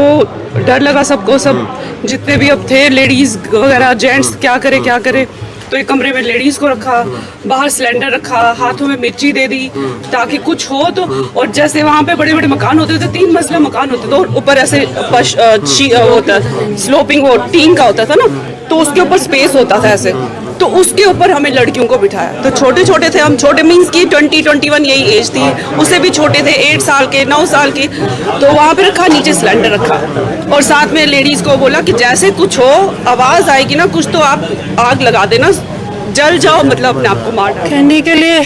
तो डर लगा सबको, सब जितने भी अब थे लेडीज वगैरह जेंट्स, क्या करे। तो एक कमरे में लेडीज को रखा, बाहर सिलेंडर रखा, हाथों में मिर्ची दे दी ताकि कुछ हो तो। और जैसे वहाँ पे बड़े बड़े मकान होते थे, 3 मंजिला मकान होते थे, और ऊपर ऐसे होता स्लोपिंग वो टीन का होता था ना, तो उसके ऊपर स्पेस होता था ऐसे, तो उसके ऊपर हमें लड़कियों को बिठाया। तो छोटे छोटे थे हम, छोटे मीन्स की 20-21 यही एज थी, उससे भी छोटे थे 8 साल के 9 साल के। तो वहाँ पे रखा, नीचे सिलेंडर रखा, और साथ में लेडीज को बोला कि जैसे कुछ हो आवाज आएगी ना कुछ, तो आप आग लगा देना, जल जाओ, मतलब अपने आप को मार डालो। कहने के लिए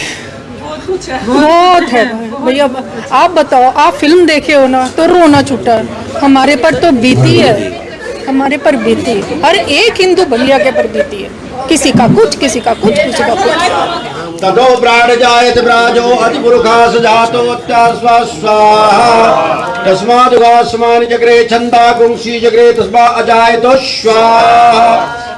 बहुत है भैया। आप बताओ, आप फिल्म देखे हो ना तो रोना छूटा, हमारे पर तो बीती है, हमारे पर बीती है, हर एक हिंदू भैया के पर बीती है, किसी का कुछ, किसी का कुछ, किसी का कुछ। ततो प्राण जायते प्राजो अतिपुरुखा सजातो अत्यास्वा स्वाहा तस्मादुगास्मानि जगरे छंदा गुंसी जगरे तस्मा अजायतो स्वाहा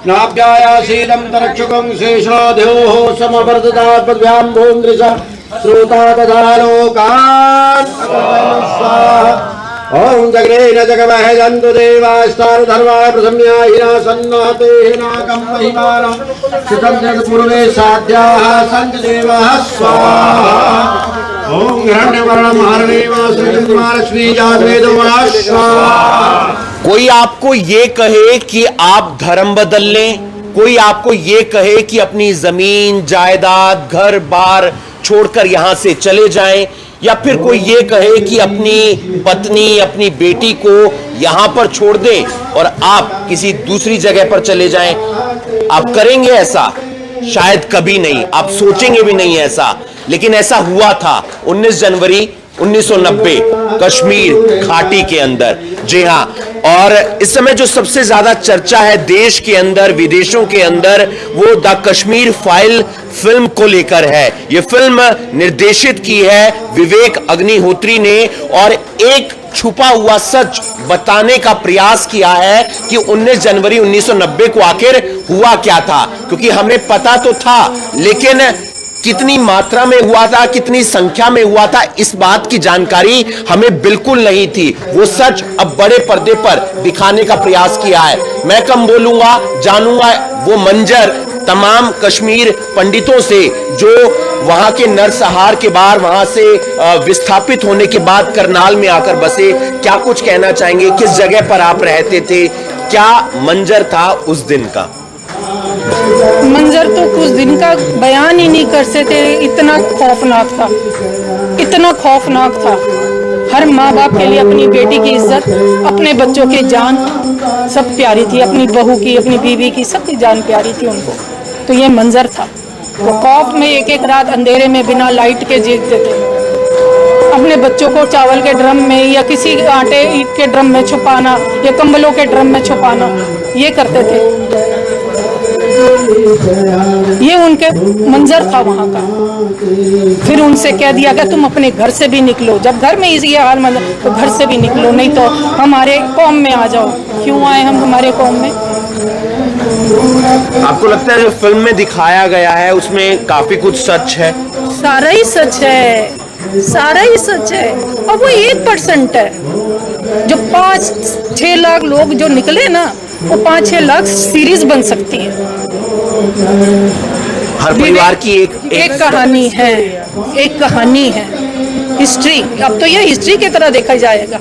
नाभ्यायासीदं तरक्षकं शेषाध्योः समवर्ततात् पद्भ्यां भून्द्रिसा श्रोता तथा लोकान् स्वाहा। ओम जगरे न जगमहे जन्तु देवास्तार धर्माय प्रसम्या हिना सन्नहते हिनाकं महिमानं चितं जग पूर्वे साध्याः सन्त देवाः स्वाहा। ओम हिरण्यवर्णं हरवेम महालक्ष्मी जातवेदो स्वाहा। कोई आपको ये कहे कि आप धर्म बदल लें, कोई आपको ये कहे कि अपनी जमीन जायदाद घर बार छोड़कर यहां से चले जाएं, या फिर कोई ये कहे कि अपनी पत्नी अपनी बेटी को यहां पर छोड़ दें और आप किसी दूसरी जगह पर चले जाएं, आप करेंगे ऐसा? शायद कभी नहीं, आप सोचेंगे भी नहीं ऐसा। लेकिन ऐसा हुआ था 19 जनवरी 1990 कश्मीर घाटी के अंदर। जी हां, और इस समय जो सबसे ज्यादा चर्चा है देश के अंदर विदेशों के अंदर, वो द कश्मीर फाइल फिल्म को लेकर है। यह फिल्म निर्देशित की है विवेक अग्निहोत्री ने, और एक छुपा हुआ सच बताने का प्रयास किया है कि 19 जनवरी 1990 को आखिर हुआ क्या था। क्योंकि हमें पता तो था, लेकिन कितनी मात्रा में हुआ था, कितनी संख्या में हुआ था, इस बात की जानकारी हमें बिल्कुल नहीं थी। वो सच अब बड़े पर्दे पर दिखाने का प्रयास किया है। मैं कम बोलूंगा, जानूंगा वो मंजर तमाम कश्मीर पंडितों से जो वहां के नरसंहार के बाद, वहां से विस्थापित होने के बाद करनाल में आकर बसे। क्या कुछ कहना चाहेंगे? किस जगह पर आप रहते थे? क्या मंजर था उस दिन का? मंजर तो कुछ दिन का बयान ही नहीं कर सकते, इतना खौफनाक था, इतना खौफनाक था। हर माँ बाप के लिए अपनी बेटी की इज्जत, अपने बच्चों की जान सब प्यारी थी, अपनी बहू की, अपनी बीवी की, सबकी जान प्यारी थी उनको। तो ये मंजर था। वो खौफ में एक एक रात अंधेरे में बिना लाइट के जीते थे। अपने बच्चों को चावल के ड्रम में या किसी आटे ईट के ड्रम में छुपाना या कंबलों के ड्रम में छुपाना, ये करते थे। ये उनके मंजर था वहाँ का। फिर उनसे कह दिया कि तुम अपने घर से भी निकलो, जब घर में ये हाल मंजर तो घर से भी निकलो, नहीं तो हमारे कौम में आ जाओ। क्यों आए हम तुम्हारे कौम में? आपको लगता है जो फिल्म में दिखाया गया है उसमें काफी कुछ सच है? सारा ही सच है, सारा ही सच है। और वो 1% है। जो 5-6 लाख लोग जो निकले ना, वो 5-6 लाख सीरीज बन सकती है। हर परिवार की एक कहानी है, एक कहानी है, हिस्ट्री। अब तो ये हिस्ट्री की तरह देखा जाएगा।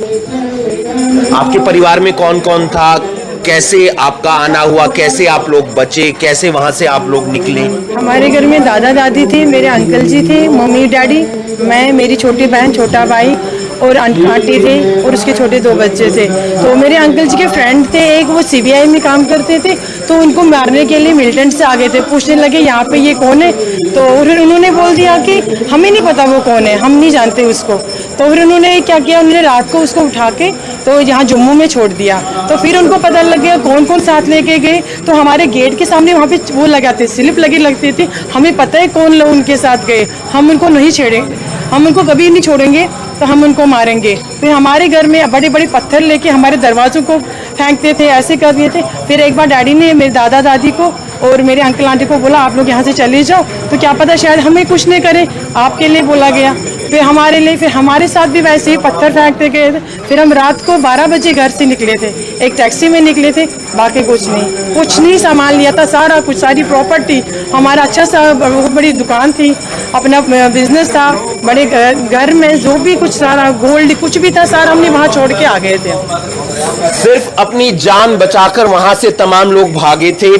आपके परिवार में कौन कौन था? कैसे आपका आना हुआ? कैसे आप लोग बचे? कैसे वहां से आप लोग निकले? हमारे घर में दादा दादी थे, मेरे अंकल जी थे, मम्मी डैडी, मैं, मेरी छोटी बहन, छोटा भाई और आंटी थे, और उसके छोटे 2 बच्चे थे। तो मेरे अंकल जी के फ्रेंड थे एक, वो CBI में काम करते थे, तो उनको मारने के लिए मिलिटेंट से आ गए थे। पूछने लगे यहाँ पे ये कौन है, तो फिर उन्होंने बोल दिया कि हमें नहीं पता वो कौन है, हम नहीं जानते उसको। तो फिर उन्होंने क्या किया, उन्होंने रात को उसको उठा के तो यहाँ जम्मू में छोड़ दिया। तो फिर उनको पता लग गया कौन कौन साथ लेके गए। तो हमारे गेट के सामने वहाँ पे वो लगाते, स्लिप लगती थी, हमें पता है कौन लोग उनके साथ गए, हम उनको नहीं छेड़ेंगे, हम उनको कभी नहीं छोड़ेंगे, तो हम उनको मारेंगे। फिर हमारे घर में बड़े बड़े पत्थर लेके हमारे दरवाजों को फेंकते थे, ऐसे कर दिए थे। फिर एक बार डैडी ने मेरे दादा दादी को और मेरे अंकल आंटी को बोला आप लोग यहाँ से चले जाओ, तो क्या पता शायद हमें कुछ नहीं करे, आपके लिए बोला गया। फिर हमारे लिए, फिर हमारे साथ भी वैसे ही पत्थर फेंकते गए थे। फिर हम रात को 12 बजे घर से निकले थे, एक टैक्सी में निकले थे, बाकी कुछ नहीं सामान लिया था। सारा कुछ, सारी प्रॉपर्टी हमारा, अच्छा सा बहुत बड़ी दुकान थी, अपना बिजनेस था, बड़े घर में जो भी कुछ, सारा गोल्ड कुछ भी था, सारा हमने वहाँ छोड़ के आ गए थे। सिर्फ अपनी जान बचाकर वहां से तमाम लोग भागे थे।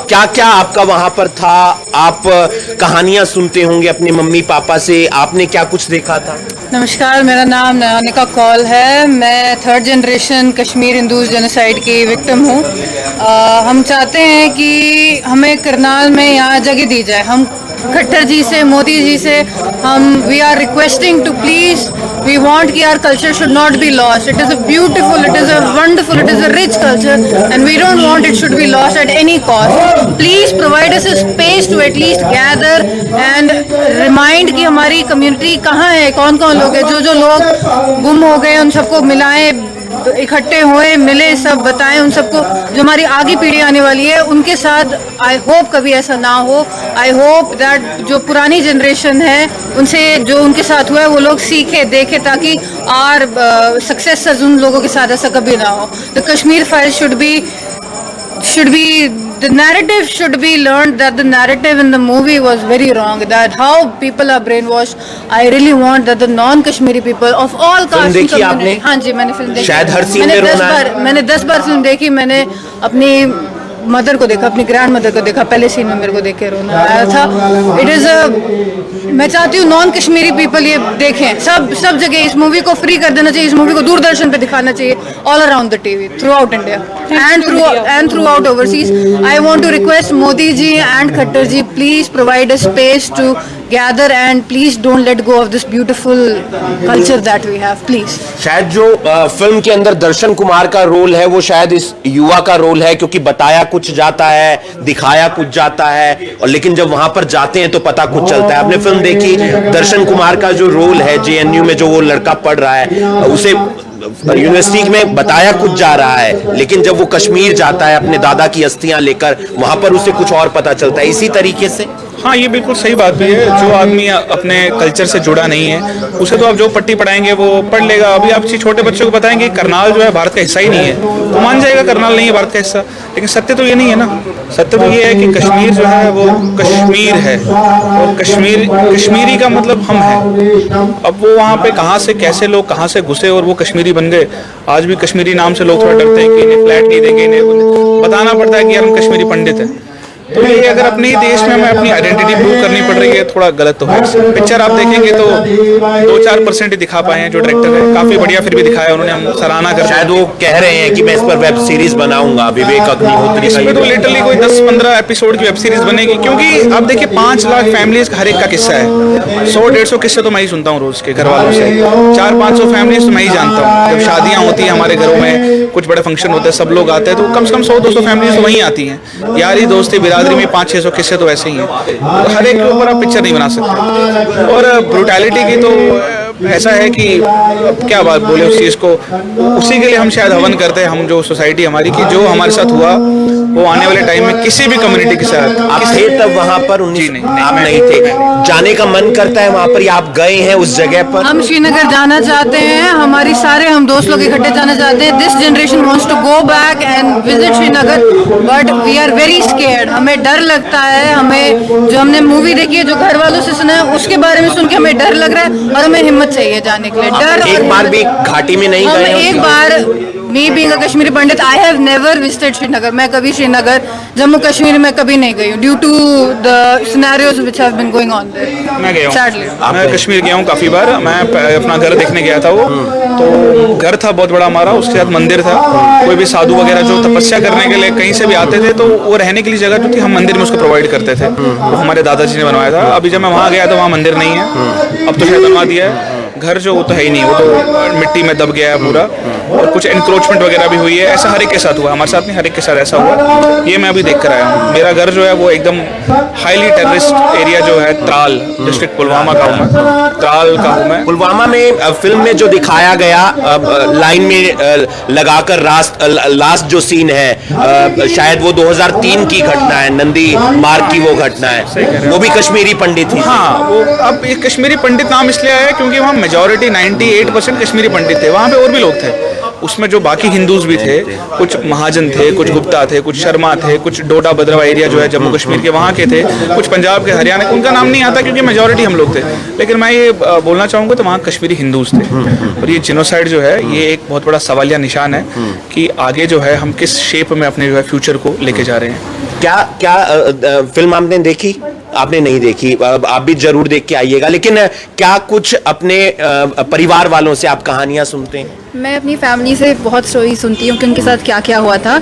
क्या क्या आपका वहां पर था? आप कहानियां सुनते होंगे अपने मम्मी पापा से, आपने क्या कुछ देखा था? नमस्कार, मेरा नाम नयानिका कौल है। मैं 3rd generation Kashmir Hindus genocide की विक्टिम हूँ। हम चाहते हैं कि हमें करनाल में यहाँ जगह दी जाए। हम खट्टर जी से, मोदी जी से we are requesting to please, we want कि our culture should not be lost. It is a beautiful, it is a wonderful, it is a rich culture and we don't want it should be lost at any cost. Please provide us a space to at least gather and remind कि हमारी community कहाँ है, कौन कौन लोग हैं, जो लोग गुम हो गए उन सबको मिलाएं, इकट्ठे हुए, मिले, सब बताएं उन सबको, जो हमारी आगे पीढ़ी आने वाली है उनके साथ। आई होप कभी ऐसा ना हो। आई होप दैट जो पुरानी जनरेशन है उनसे जो उनके साथ हुआ है वो लोग सीखे, देखे, ताकि आर सक्सेसर्स उन लोगों के साथ ऐसा कभी ना हो। The Kashmir file should be the narrative should be learned, that the narrative in the movie was very wrong, that how people are brainwashed. I really want that the non-Kashmiri people of all caste देखी आपने? हाँ जी, मैंने film देखी। शायद हर scene में रोना है। मैंने 10 बार फिल्म देखी। मैंने अपनी मदर को देखा, अपनी ग्रैंड मदर को देखा, पहले सीन में मेरे को देख के रोना आया था। इट इज़ मैं चाहती हूँ नॉन कश्मीरी पीपल ये देखें, सब जगह इस मूवी को फ्री कर देना चाहिए। इस मूवी को दूरदर्शन पे दिखाना चाहिए, all around the TV, throughout India and throughout overseas. I want to request Modi ji and Khattar ji, please provide a space to gather and please don't let go of this beautiful culture that we have, please. शायद जो film के अंदर दर्शन कुमार का role है वो शायद इस युवा का रोल है, क्योंकि बताया कुछ जाता है, दिखाया कुछ जाता है, और लेकिन जब वहां पर जाते हैं तो पता कुछ चलता है। आपने फिल्म देखी, दर्शन कुमार का जो रोल है JNU में जो वो लड़का पढ़ रहा है, उसे यूनिवर्सिटी में बताया कुछ जा रहा है, लेकिन जब वो कश्मीर जाता है अपने दादा की अस्थियां लेकर, वहां पर उसे कुछ और पता चलता है। इसी तरीके से हाँ, ये बिल्कुल सही बात भी है। जो आदमी अपने कल्चर से जुड़ा नहीं है उसे तो आप जो पट्टी पढ़ाएंगे वो पढ़ लेगा। अभी आप किसी छोटे बच्चे को बताएंगे करनाल जो है भारत का हिस्सा ही नहीं है, तो मान जाएगा करनाल नहीं है भारत का हिस्सा। लेकिन सत्य तो ये नहीं है ना। सत्य तो ये है कि कश्मीर जो है वो कश्मीर है, और कश्मीरी का मतलब हम हैं। अब वो वहाँ पे कहाँ से कैसे लोग कहाँ से घुसे और वो कश्मीरी बन गए। आज भी कश्मीरी नाम से लोग थोड़ा डरते हैं कि इन्हें फ्लैट नहीं देंगे, इन्हें बताना पड़ता है कि यार हम कश्मीरी पंडित हैं। तो ये अगर अपने ही देश में हमें अपनी आइडेंटिटी प्रूव करनी पड़ रही है, थोड़ा गलत तो है। पिक्चर आप देखेंगे तो 2-4% ही दिखा पाए हैं जो डायरेक्टर है। काफी बढ़िया फिर भी दिखाया उन्होंने, हम सराहना कर। शायद वो कह रहे हैं कि मैं इस पर वेब सीरीज बनाऊंगा, विवेक अग्निहोत्री। इसमें तो लिटरली कोई 10-15 एपिसोड की वेब सीरीज बनेगी, क्योंकि आप देखिए 5 लाख फैमिलीज का हर एक का किस्सा है। 100-150 किस्से तो मैं ही सुनता हूँ रोज के घर वालों से। 400-500 फैमिलीज तो मैं ही जानता हूँ। जब शादियां होती हैं हमारे घरों में, कुछ बड़े फंक्शन होते हैं, सब लोग आते हैं, तो कम से कम 100-200 फैमिलीज तो वहीं आती हैं। यारी दोस्ती बिरादरी में 500-600 किस्से तो ऐसे ही हैं। तो हर एक के ऊपर आप पिक्चर नहीं बना सकते। और ब्रूटैलिटी की तो ऐसा है कि अब क्या बात बोले उस चीज़ को, उसी के लिए हम शायद हवन करते हैं, हम जो सोसाइटी हमारी की, जो हमारे साथ हुआ वो आने वाले टाइम में किसी भी कम्युनिटी के साथ। आप थे तब वहां पर? आप नहीं थे। जाने का मन करता है वहां पर, या आप गए हैं उस जगह पर? हम श्रीनगर जाना चाहते हैं, हमारी सारे हम दोस्त लोग इकट्ठे जाना चाहते हैं। This generation wants to go back and visit Srinagar, but we are very scared. हमें डर लगता है। हमें जो हमने मूवी देखी है, जो घर वालों से सुना है, उसके बारे में सुन के हमें डर लग रहा है और हमें हिम्मत चाहिए जाने के लिए। डर एक बार भी घाटी में नहीं गए? एक बार, me being a Kashmiri Pandit, I have never visited Srinagar. मैं कभी श्रीनगर, जम्मू कश्मीर में कभी नहीं गई हूँ, due to the scenarios which have been going on there. मैं गया हूँ, सैडली मैं कश्मीर गया हूँ काफी बार। मैं अपना घर देखने गया था। वो तो घर था बहुत बड़ा हमारा, उसके साथ मंदिर था। कोई भी साधु वगैरह जो तपस्या करने के लिए कहीं से भी आते थे, तो वो रहने के लिए जगह जो थी हम मंदिर में उसको प्रोवाइड करते थे। वो हमारे दादाजी ने बनवाया था। अभी जब मैं वहाँ गया तो वहाँ मंदिर नहीं है, अब तो शायद बनवा दिया है। घर जो वो तो है ही नहीं, वो तो मिट्टी में दब गया है पूरा, और कुछ एनक्रोचमेंट वगैरह भी हुई है। ऐसा हर एक के साथ हुआ, हमारे साथ नहीं, हर एक के साथ ऐसा हुआ। ये मैं अभी देख कर आया हूँ। मेरा घर जो है वो एकदम हाईली टेररिस्ट एरिया जो है, त्राल डिस्ट्रिक्ट पुलवामा का हूँ मैं, त्राल का हूँ मैं। पुलवामा में फिल्म में जो दिखाया गया लाइन में लगाकर लास्ट जो सीन है, शायद वो 2003 की घटना है, नंदी मार्ग की वो घटना है, वो भी कश्मीरी पंडित ही। हाँ, वो अब ये कश्मीरी पंडित नाम इसलिए आया क्योंकि वहाँ मेजॉरिटी 98% कश्मीरी पंडित थे। वहाँ पे और भी लोग थे, उसमें जो बाकी हिंदूज भी थे, कुछ महाजन थे, कुछ गुप्ता थे, कुछ शर्मा थे, कुछ डोडा भद्रवा एरिया जो है जम्मू कश्मीर के वहाँ के थे, कुछ पंजाब के, हरियाणा, उनका नाम नहीं आता क्योंकि मेजॉरिटी हम लोग थे। लेकिन मैं ये बोलना चाहूँगा तो वहाँ कश्मीरी हिंदूज थे। और ये जिनोसाइड जो है ये एक बहुत बड़ा सवालिया निशान है कि आगे जो है हम किस शेप में अपने जो है फ्यूचर को लेके जा रहे हैं। क्या फिल्म आपने देखी? आपने नहीं देखी, आप भी जरूर देख के आइएगा। लेकिन क्या कुछ अपने परिवार वालों से आप कहानियां सुनते हैं? मैं अपनी फैमिली से बहुत स्टोरी सुनती हूँ कि उनके साथ क्या क्या हुआ था।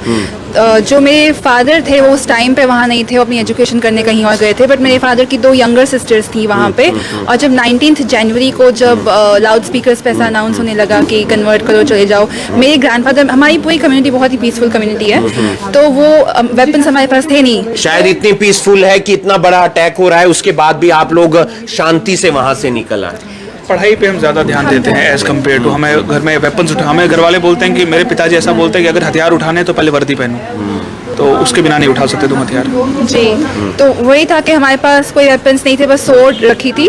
जो मेरे फादर थे वो उस टाइम पे वहाँ नहीं थे, वो अपनी एजुकेशन करने कहीं और गए थे, बट मेरे फादर की 2 यंगर सिस्टर्स थी वहाँ पे। और जब 19 जनवरी को जब लाउड स्पीकर्स पे ऐसा अनाउंस होने लगा कि कन्वर्ट करो, चले जाओ, मेरे ग्रैंडफादर, हमारी पूरी कम्युनिटी बहुत ही पीसफुल कम्युनिटी है, तो वो वेपन्स हमारे पास थे नहीं। शायद इतनी पीसफुल है कि इतना बड़ा अटैक हो रहा है, उसके बाद भी आप लोग शांति से वहां से निकल आए। पढ़ाई पे हम ज़्यादा ध्यान देते हैं एज़ कम्पेयर टू हमें घर में वेपन्स उठा, हमें घर वाले बोलते हैं कि मेरे पिताजी ऐसा बोलते हैं कि अगर हथियार उठाने तो पहले वर्दी पहनो, तो उसके बिना नहीं उठा सकते तुम हथियार। जी, तो वही था कि हमारे पास कोई वेपन्स नहीं थे, बस सोर्ड रखी थी।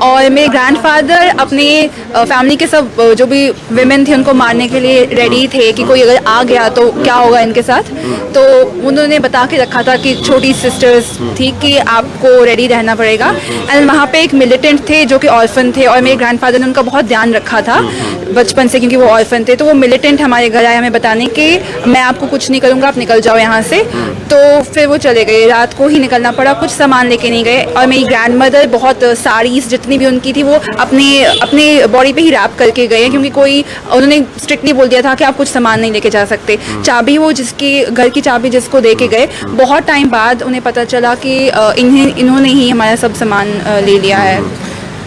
और मेरे ग्रैंडफादर अपने फैमिली के सब जो भी विमेन थी उनको मारने के लिए रेडी थे कि कोई अगर आ गया तो क्या होगा इनके साथ। तो उन्होंने बता के रखा था कि छोटी सिस्टर्स थी कि आपको रेडी रहना पड़ेगा। एंड वहाँ पे एक मिलिटेंट थे जो कि ऑर्फन थे, और मेरे ग्रैंडफादर ने उनका बहुत ध्यान रखा था बचपन से, क्योंकि वो ऑर्फन थे। तो वो मिलिटेंट हमारे घर आए हमें बताने कि मैं आपको कुछ नहीं करूँगा, आप निकल जाओ यहाँ से। तो फिर वो चले गए, रात को ही निकलना पड़ा, कुछ सामान लेके नहीं गए। और मेरी ग्रैंडमदर बहुत साड़ीज जितनी भी उनकी थी वो अपने बॉडी पे ही रैप करके गए, क्योंकि कोई उन्होंने स्ट्रिक्टली बोल दिया था कि आप कुछ सामान नहीं लेके जा सकते। चाबी वो जिसकी घर की चाबी जिसको दे के गए, बहुत टाइम बाद उन्हें पता चला कि इन्होंने ही हमारा सब सामान ले लिया है।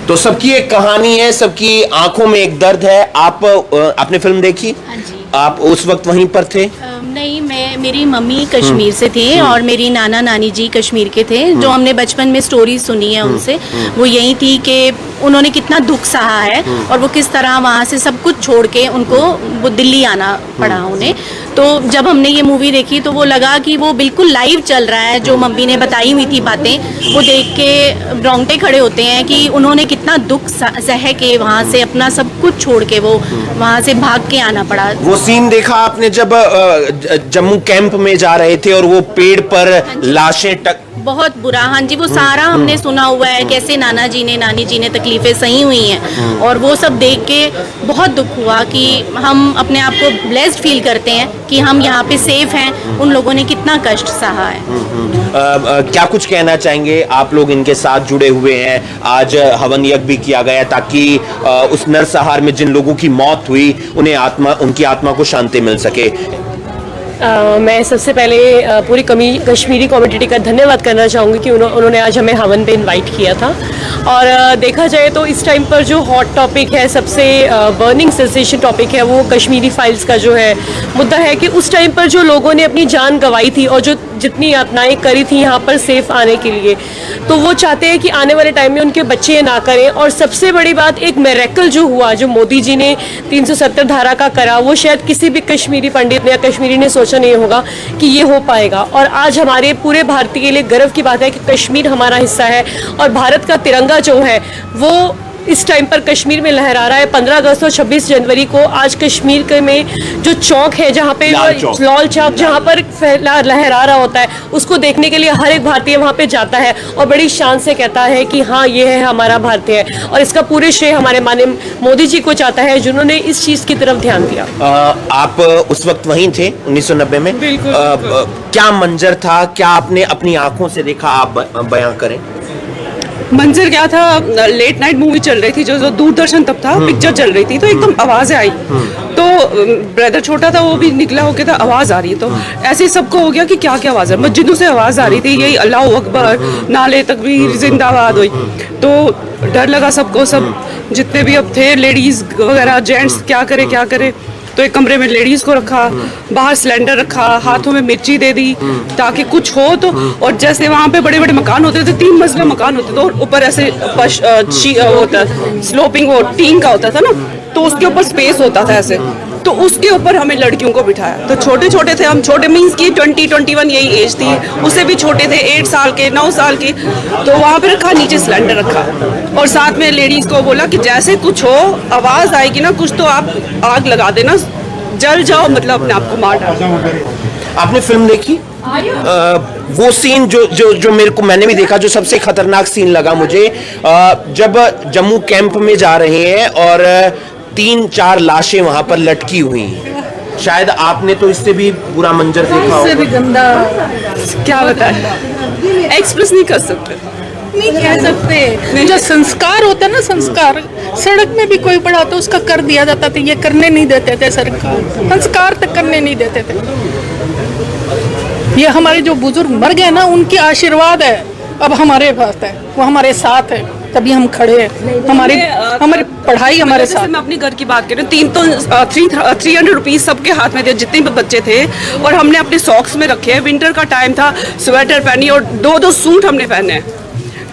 तो सबकी एक कहानी है, सबकी आंखों में एक दर्द है। आपने फिल्म देखी? हाँ जी। आप उस वक्त वहीं पर थे? नहीं, मेरी मम्मी कश्मीर से थे और मेरी नाना नानी जी कश्मीर के थे। जो हमने बचपन में स्टोरी सुनी है उनसे, वो यही थी कि उन्होंने कितना दुख सहा है और वो किस तरह वहाँ से सब कुछ छोड़ के उनको वो दिल्ली आना पड़ा उन्हें। तो जब हमने ये मूवी देखी तो वो लगा कि वो बिल्कुल लाइव चल रहा है, जो मम्मी ने बताई हुई थी बातें, वो देख के रोंगटे खड़े होते हैं कि उन्होंने कितना दुख सह के वहाँ से अपना सब कुछ छोड़ के वो वहाँ से भाग के आना पड़ा। वो सीन देखा आपने जब जम्मू कैंप में जा रहे थे और वो पेड़ पर लाशें बहुत बुरा, हाँ जी, वो सारा हमने सुना हुआ है, कैसे नाना जी ने नानी जी ने तकलीफें सही हुई हैं। और वो सब देख के बहुत दुख हुआ कि हम अपने आप को ब्लेस्ड फील करते हैं कि हम यहाँ पे सेफ हैं। उन लोगों ने कितना कष्ट सहा है। क्या कुछ कहना चाहेंगे? आप लोग इनके साथ जुड़े हुए हैं, आज हवन यज्ञ भी किया गया ताकि उस नरसंहार में जिन लोगों की मौत हुई उनकी आत्मा को शांति मिल सके। मैं सबसे पहले पूरी कश्मीरी कम्युनिटी का धन्यवाद करना चाहूँगी कि उन्होंने आज हमें हवन पे इनवाइट किया था। और देखा जाए तो इस टाइम पर जो हॉट टॉपिक है, सबसे बर्निंग सेंसेशन टॉपिक है, वो कश्मीरी फाइल्स का जो है मुद्दा है कि उस टाइम पर जो लोगों ने अपनी जान गंवाई थी और जो जितनी यातनाएं करी थी यहाँ पर सेफ आने के लिए, तो वो चाहते हैं कि आने वाले टाइम में उनके बच्चे ये ना करें। और सबसे बड़ी बात, एक मिरेकल जो हुआ, जो मोदी जी ने 370 धारा का करा, वो शायद किसी भी कश्मीरी पंडित ने या कश्मीरी ने सोचा नहीं होगा कि ये हो पाएगा। और आज हमारे पूरे भारतीय के लिए गर्व की बात है कि कश्मीर हमारा हिस्सा है और भारत का तिरंगा जो है वो इस टाइम पर कश्मीर में लहरा रहा है। 15 अगस्त और 26 जनवरी को आज कश्मीर के में जो चौक है, जहाँ पे लाल चौक जहाँ पर लहरा रहा होता है, उसको देखने के लिए हर एक भारतीय वहाँ पे जाता है और बड़ी शान से कहता है कि हाँ, ये है हमारा भारतीय है। और इसका पूरे श्रेय हमारे माननीय मोदी जी को जाता है, जिन्होंने इस चीज़ की तरफ ध्यान दिया। आप उस वक्त वहीं थे 1990 में? बिल्कुल। क्या मंजर था, क्या आपने अपनी आंखों से देखा, आप बयां करें? मंजर क्या था, लेट नाइट मूवी चल रही थी, जो दूरदर्शन तब था, पिक्चर चल रही थी, तो एकदम आवाज़ आई। तो ब्रदर छोटा था, वो भी निकला हो गया था, आवाज़ आ रही है। तो ऐसे ही सबको हो गया कि क्या क्या आवाज़ है, मस्जिदों से आवाज़ आ रही थी, यही अल्लाह अकबर, नाले तकबीर, जिंदाबाद हुई। तो डर लगा सबको, सब जितने भी अब थे लेडीज वगैरह जेंट्स क्या करे तो एक कमरे में लेडीज को रखा, बाहर सिलेंडर रखा, हाथों में मिर्ची दे दी ताकि कुछ हो तो। और जैसे वहाँ पे बड़े बड़े मकान होते थे, 3 मंजिला मकान होते थे और ऊपर ऐसे होता स्लोपिंग वो टीन का होता था ना, तो उसके ऊपर स्पेस होता था ऐसे, तो उसके ऊपर हमें लड़कियों को बिठाया। तो छोटे छोटे थे हम, छोटे मीन्स की 20-21 यही एज थी, उससे भी छोटे थे 8 साल के 9 साल के। तो वहाँ पे रखा, नीचे सिलेंडर रखा और साथ में लेडीज को बोला कि जैसे कुछ हो आवाज आएगी ना कुछ तो आप आग लगा देना, जल जाओ, मतलब अपने आप को मार डालो। आपने फिल्म देखी? वो सीन जो मैंने भी देखा, जो सबसे खतरनाक सीन लगा मुझे, जब जम्मू कैंप में जा रहे हैं और 3-4 लाशें वहां पर लटकी हुई हैं। शायद आपने तो इससे भी बुरा मंजर देखा इससे होगा। भी गंदा क्या बताए, एक्सप्रेस नहीं कर सकते, नहीं कह सकते। जो संस्कार होता है ना, संस्कार सड़क में भी कोई पड़ा तो उसका कर दिया जाता था, ये करने नहीं देते थे सरकार, संस्कार तक करने नहीं देते थे। ये हमारे जो बुजुर्ग मर गए ना, उनकी आशीर्वाद है अब हमारे पास है, वो हमारे साथ है, तभी हम खड़े हैं। हमारी पढ़ाई हमारे साथ। मैं अपने घर की बात करूँ, 300 रुपीज सबके हाथ में थे जितने भी बच्चे थे, और हमने अपने सॉक्स में रखे हैं। विंटर का टाइम था, स्वेटर पहनी और 2-2 सूट हमने पहने हैं।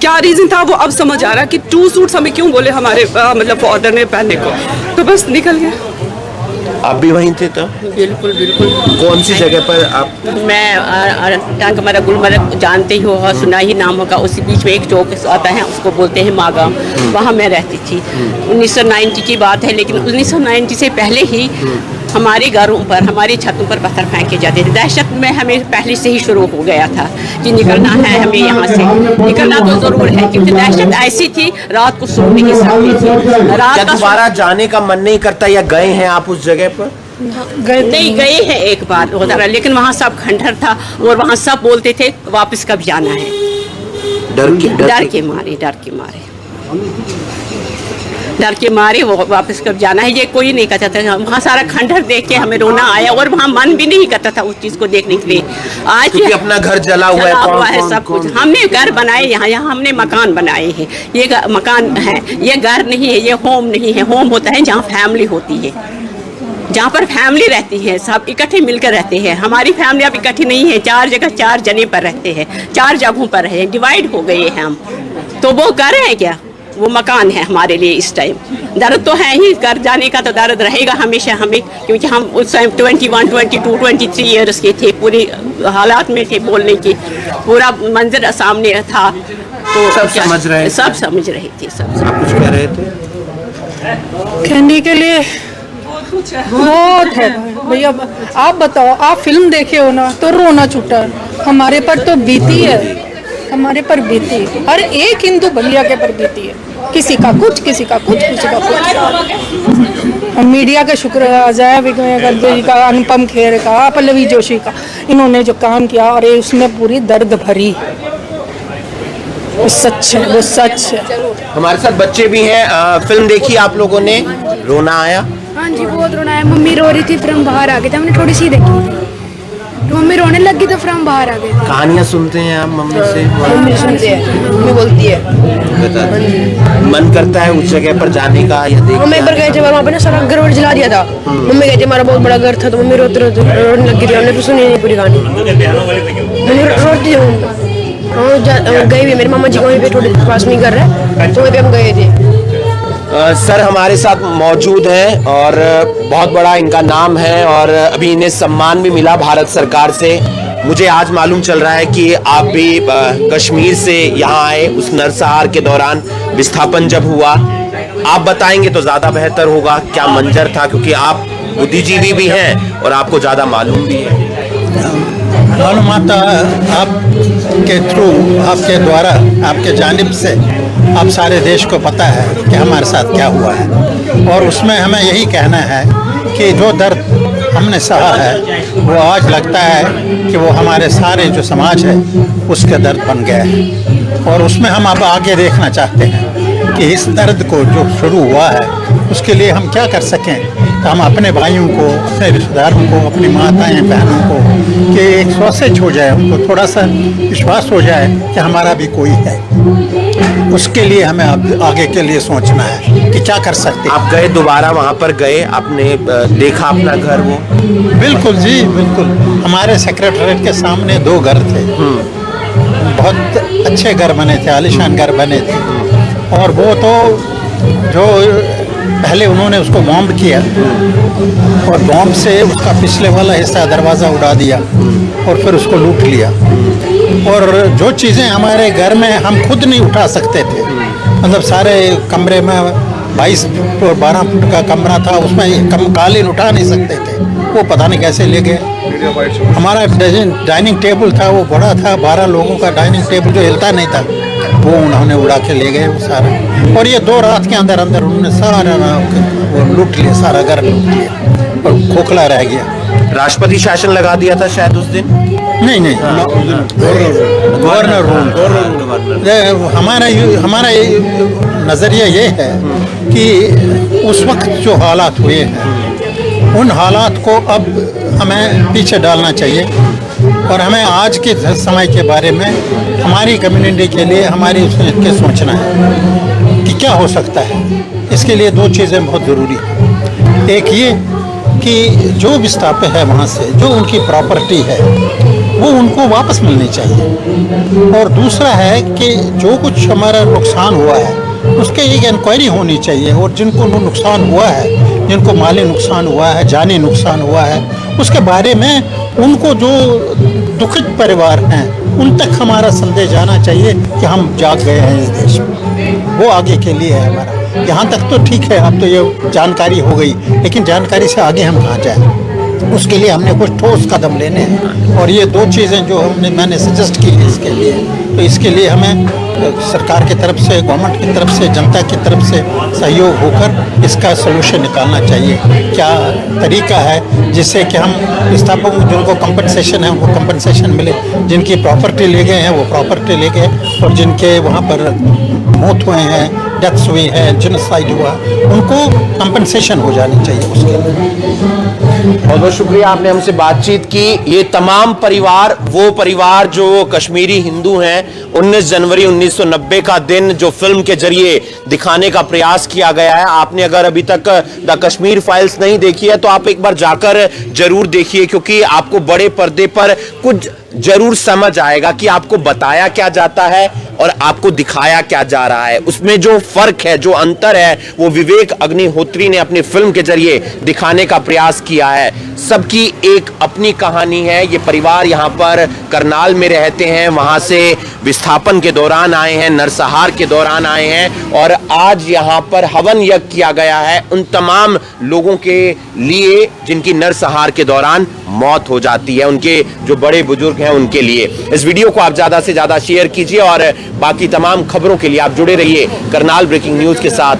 क्या रीजन था वो अब समझ आ रहा है कि 2 सूट्स हमें क्यों बोले हमारे मतलब फादर ने पहनने को, तो बस निकल गए। आप भी वहीं थे तब? बिल्कुल बिल्कुल। कौन सी जगह पर आप? मैं टांगमरा गुलमर्ग जानते ही होगा, सुना ही नाम होगा, उसी बीच में एक चौक आता है, उसको बोलते हैं मागाम, वहाँ मैं रहती थी। 1990 की बात है, लेकिन 1990 से पहले ही हमारे घरों पर, हमारी छतों पर पत्थर फेंके जाते थे। दहशत में हमें पहले से ही शुरू हो गया था कि निकलना है हमें, यहाँ से निकलना तो जरूर है, क्योंकि दहशत ऐसी थी रात को सो नहीं सकती थी। क्या दोबारा जाने का मन नहीं करता, या गए हैं आप उस जगह पर? नहीं गए हैं एक बार उधर, लेकिन वहाँ सब खंडहर था और वहाँ सब बोलते थे वापस कब जाना है, डर के मारे वो वापस कब जाना है, ये कोई नहीं कहता था। वहाँ सारा खंडहर देख के हमें रोना आया और वहाँ मन भी नहीं करता था उस चीज को देखने के लिए। आज अपना घर जला हुआ है, सब कुछ हमने घर बनाए, यहाँ हमने मकान बनाए हैं। ये मकान है, ये घर नहीं है, ये होम नहीं है। होम होता है जहाँ फैमिली होती है, जहाँ पर फैमिली रहती है, सब इकट्ठे मिलकर रहते हैं। हमारी फैमिली अब इकट्ठी नहीं है, 4 जगह 4 जने पर रहते हैं, 4 जगहों पर है, डिवाइड हो गए हैं हम। तो वो घर है क्या, वो मकान है हमारे लिए इस टाइम। दर्द तो है ही, घर जाने का तो दर्द रहेगा हमेशा हमें, क्योंकि हम उस टाइम 21, 22, 23 ईयर्स के थे, पूरी हालात में थे, बोलने की पूरा मंजर सामने था, तो सब समझ रहे थे। सब समझ रहे थे। सब कुछ कह रहे थे? कहने के लिए बहुत है भैया। आप बताओ, आप फिल्म देखे हो ना तो रोना छूटा, हमारे पर तो बीती है, हमारे पर बीती, हर एक हिंदू बलिया के पर बीती है। किसी का कुछ, किसी का कुछ, किसी का कुछ। हम मीडिया का शुक्र अजय विजय का, अनुपम खेर का, पल्लवी जोशी का, इन्होंने जो काम किया, और उसमें पूरी दर्द भरी, वो सच है, वो सच है। हमारे साथ बच्चे भी हैं। फिल्म देखी आप लोगों ने, रोना आया? हाँ जी, बहुत रोना आया। मम्मी रो रही थी, फिर हम बाहर आ गए थे, हमने थोड़ी सी देखी थी, तो मम्मी रोने लगी तो फिर हम बाहर आ गए थे। कहानियाँ सुनते हैं आप मम्मी से? मम्मी सुनते हैं, मम्मी बोलती है। मन करता है उस जगह पर जाने का या देखने? हम एक बार गए थे, वहाँ पे ना सारा घर जला दिया था। मम्मी कहती हमारा बहुत बड़ा घर था, तो मम्मी रोते रोते रोने लगी थी, हमने फिर सुनी नहीं पूरी कहानी, मम्मी रोती थी। गए भी मेरे मामा जी वहीं पे थोड़े पास में घर है, तो वहीं पे हम गए थे। सर हमारे साथ मौजूद हैं और बहुत बड़ा इनका नाम है, और अभी इन्हें सम्मान भी मिला भारत सरकार से। मुझे आज मालूम चल रहा है कि आप भी कश्मीर से यहाँ आए उस नरसंहार के दौरान, विस्थापन जब हुआ। आप बताएंगे तो ज़्यादा बेहतर होगा क्या मंजर था, क्योंकि आप बुद्धिजीवी भी हैं और आपको ज़्यादा मालूम भी है। मालूमात आपके थ्रू, आपके द्वारा, आपके जानिब से आप सारे देश को पता है कि हमारे साथ क्या हुआ है, और उसमें हमें यही कहना है कि जो दर्द हमने सहा है वो आज लगता है कि वो हमारे सारे जो समाज है उसके दर्द बन गया है, और उसमें हम अब आगे देखना चाहते हैं कि इस दर्द को जो शुरू हुआ है उसके लिए हम क्या कर सकें, तो हम अपने भाइयों को, अपने रिश्तेदारों को, अपनी माताएं बहनों को कि एक सॉसेज हो जाए, उनको थोड़ा सा विश्वास हो जाए कि हमारा भी कोई है। उसके लिए हमें आगे के लिए सोचना है कि क्या कर सकते हैं। आप गए, दोबारा वहां पर गए, आपने देखा अपना घर? वो बिल्कुल जी, बिल्कुल। हमारे सेक्रेटरीट के सामने 2 घर थे, बहुत अच्छे घर बने थे, आलीशान घर बने थे। और वो तो जो पहले उन्होंने उसको बॉम्ब किया और बॉम्ब से उसका पिछले वाला हिस्सा दरवाज़ा उड़ा दिया और फिर उसको लूट लिया। और जो चीज़ें हमारे घर में हम खुद नहीं उठा सकते थे, मतलब सारे कमरे में 22 फुट और 12 फुट का कमरा था, उसमें कालीन उठा नहीं सकते थे, वो पता नहीं कैसे ले गए। हमारा डाइनिंग टेबल था, वो बड़ा था, 12 लोगों का डाइनिंग टेबल जो हिलता नहीं था, वो उन्होंने उड़ा के ले गए वो सारा। और ये 2 रात के अंदर अंदर उन्होंने सारा वो लूट लिया, सारा घर लूट लिया और खोखला रह गया। राष्ट्रपति शासन लगा दिया था शायद उस दिन? नहीं, गवर्नर रूल। हमारा नज़रिया ये है कि उस वक्त जो हालात हुए हैं, उन हालात को अब हमें पीछे डालना चाहिए और हमें आज के समय के बारे में हमारी कम्युनिटी के लिए हमारी के सोचना है कि क्या हो सकता है। इसके लिए 2 चीज़ें बहुत ज़रूरी हैं। एक ये कि जो विस्थापित है वहाँ से जो उनकी प्रॉपर्टी है वो उनको वापस मिलनी चाहिए। और दूसरा है कि जो कुछ हमारा नुकसान हुआ है उसके एक इंक्वायरी होनी चाहिए और जिनको नुकसान हुआ है, जिनको माली नुकसान हुआ है, जानी नुकसान हुआ है, उसके बारे में उनको जो दुखित परिवार हैं उन तक हमारा संदेश जाना चाहिए कि हम जाग गए हैं इस देश में। वो आगे के लिए है हमारा। यहाँ तक तो ठीक है, अब तो ये जानकारी हो गई, लेकिन जानकारी से आगे हम कहाँ जाएँ, उसके लिए हमने कुछ ठोस कदम लेने हैं। और ये 2 चीज़ें जो मैंने सजेस्ट की है इसके लिए, तो इसके लिए हमें सरकार की तरफ से, गवर्नमेंट की तरफ से, जनता की तरफ से सहयोग होकर इसका सलूशन निकालना चाहिए। क्या तरीका है जिससे कि हम विस्थापकों को जिनको कंपनसेशन है वो कंपनसेशन मिले, जिनकी प्रॉपर्टी ले गए हैं वो प्रॉपर्टी ले गए, और जिनके वहाँ पर मौत हुए हैं, डेथ्स हुई है, जेनोसाइड हुआ, उनको कंपनसेशन हो जानी चाहिए उसके लिए। बहुत बहुत शुक्रिया, आपने हमसे बातचीत की। ये तमाम परिवार, वो परिवार जो कश्मीरी हिंदू हैं, 19 जनवरी 1990 का दिन जो फिल्म के जरिए दिखाने का प्रयास किया गया है। आपने अगर अभी तक द कश्मीर फाइल्स नहीं देखी है तो आप एक बार जाकर जरूर देखिए, क्योंकि आपको बड़े पर्दे पर कुछ जरूर समझ आएगा कि आपको बताया क्या जाता है और आपको दिखाया क्या जा रहा है। उसमें जो फर्क है, जो अंतर है, वो विवेक अग्निहोत्री ने अपनी फिल्म के जरिए दिखाने का प्रयास किया है। सबकी एक अपनी कहानी है। ये परिवार यहाँ पर करनाल में रहते हैं, वहां से विस्थापन के दौरान आए हैं, नरसंहार के दौरान आए हैं, और आज यहाँ पर हवन यज्ञ किया गया है उन तमाम लोगों के लिए जिनकी नरसंहार के दौरान मौत हो जाती है, उनके जो बड़े बुजुर्ग हैं उनके लिए। इस वीडियो को आप ज्यादा से ज्यादा शेयर कीजिए और बाकी तमाम खबरों के लिए आप जुड़े रहिए करनाल ब्रेकिंग न्यूज के साथ।